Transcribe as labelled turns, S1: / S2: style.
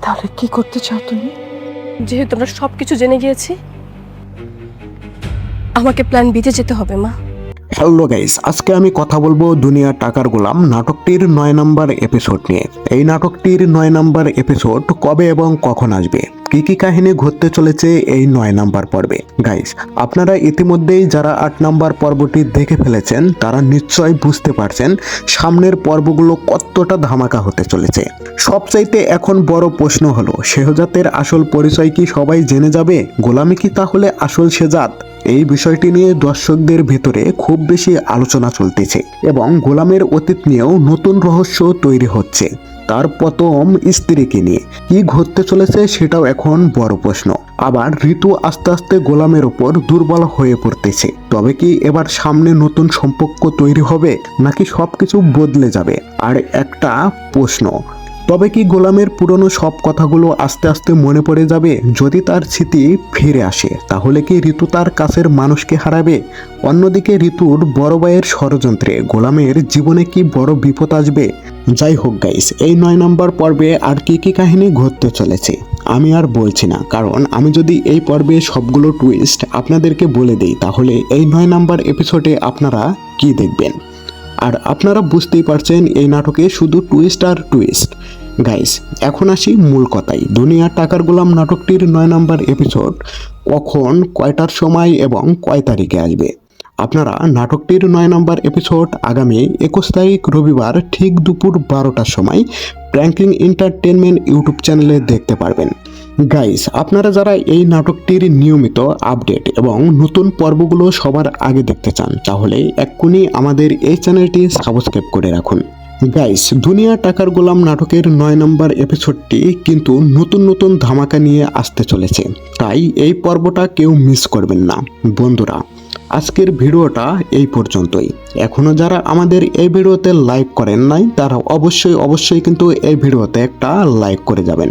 S1: তাহলে কি করতে চাও তুমি?
S2: যেহেতু আমরা সবকিছু জেনে গিয়েছি, আমাকে প্ল্যান বিতে যেতে হবে মা।
S3: হ্যালো গাইস, আজকে আমি কথা বলবো দুনিয়া টাকার গোলাম নাটকটির ৯ নম্বর এপিসোড নিয়ে। এই নাটকটির ৯ নম্বর এপিসোড কবে এবং কখন আসবে, কি কি কাহিনী ঘটতে চলেছে এই ৯ নম্বর পর্বে। গাইস, আপনারা ইতিমধ্যেই যারা ৮ নম্বর পর্বটি দেখে ফেলেছেন তারা নিশ্চয় বুঝতে পারছেন সামনের পর্বগুলো কতটা ধামাকা হতে চলেছে। সবচাইতে এখন বড় প্রশ্ন হলো, শেহজাতের আসল পরিচয় কি সবাই জেনে যাবে? গোলামি কি তাহলে আসল শেজাত? এই বিষয়টি নিয়ে দর্শকদের ভিতরে খুব বেশি আলোচনা চলতেছে এবং গোলামের অতীত নিয়েও নতুন রহস্য তৈরি হচ্ছে। তার প্রথম স্ত্রীকে নিয়ে কি ঘটতে চলেছে সেটাও এখন বড় প্রশ্ন। আবার ঋতু আস্তে আস্তে গোলামের ওপর দুর্বল হয়ে পড়তেছে। তবে কি এবার সামনে নতুন সম্পর্ক তৈরি হবে নাকি সবকিছু বদলে যাবে? আর একটা প্রশ্ন, তবে কি গোলামের পুরনো সব কথাগুলো আস্তে আস্তে মনে পড়ে যাবে? যদি তার স্মৃতি ফিরে আসে তাহলে কি ঋতু তার কাছের মানুষকে হারাবে? অন্যদিকে ঋতুর বড় ভাইয়ের ষড়যন্ত্রে গোলামের জীবনে কি বড় বিপদ আসবে? যাই হোক গাইস, এই ৯ নম্বর পর্বে আর কি কি কাহিনী ঘটতে চলেছে আমি আর বলছি না, কারণ আমি যদি এই পর্বে সবগুলো টুইস্ট আপনাদেরকে বলে দিই তাহলে এই ৯ নম্বর এপিসোডে আপনারা কি দেখবেন। আর আপনারা বুঝতেই পারছেন এই নাটকে শুধু টুইস্ট আর টুইস্ট। গাইস, এখন আসি মূল কথায়। দুনিয়া টাকার গোলাম নাটকটির ৯ নম্বর এপিসোড কখন, কয়টার সময় এবং কয় তারিখে আসবে? আপনারা নাটকটির ৯ নম্বর এপিসোড আগামী ২১ তারিখ রবিবার ঠিক দুপুর ১২টার সময় প্র্যাঙ্কিং এন্টারটেনমেন্ট ইউটিউব চ্যানেলে দেখতে পারবেন। গাইস, আপনারা যারা এই নাটকটির নিয়মিত আপডেট এবং নতুন পর্বগুলো সবার আগে দেখতে চান তাহলে এক্ষুনি আমাদের এই চ্যানেলটি সাবস্ক্রাইব করে রাখুন। গাইস, দুনিয়া টাকার গোলাম নাটকের ৯ নম্বর এপিসোডটি কিন্তু নতুন নতুন ধামাকা নিয়ে আসতে চলেছে, তাই এই পর্বটা কেউ মিস করবেন না। বন্ধুরা, আজকের ভিডিওটা এই পর্যন্তই। এখনো যারা আমাদের এই ভিডিওতে লাইক করেন নাই তারা অবশ্যই কিন্তু এই ভিডিওতে একটা লাইক করে যাবেন।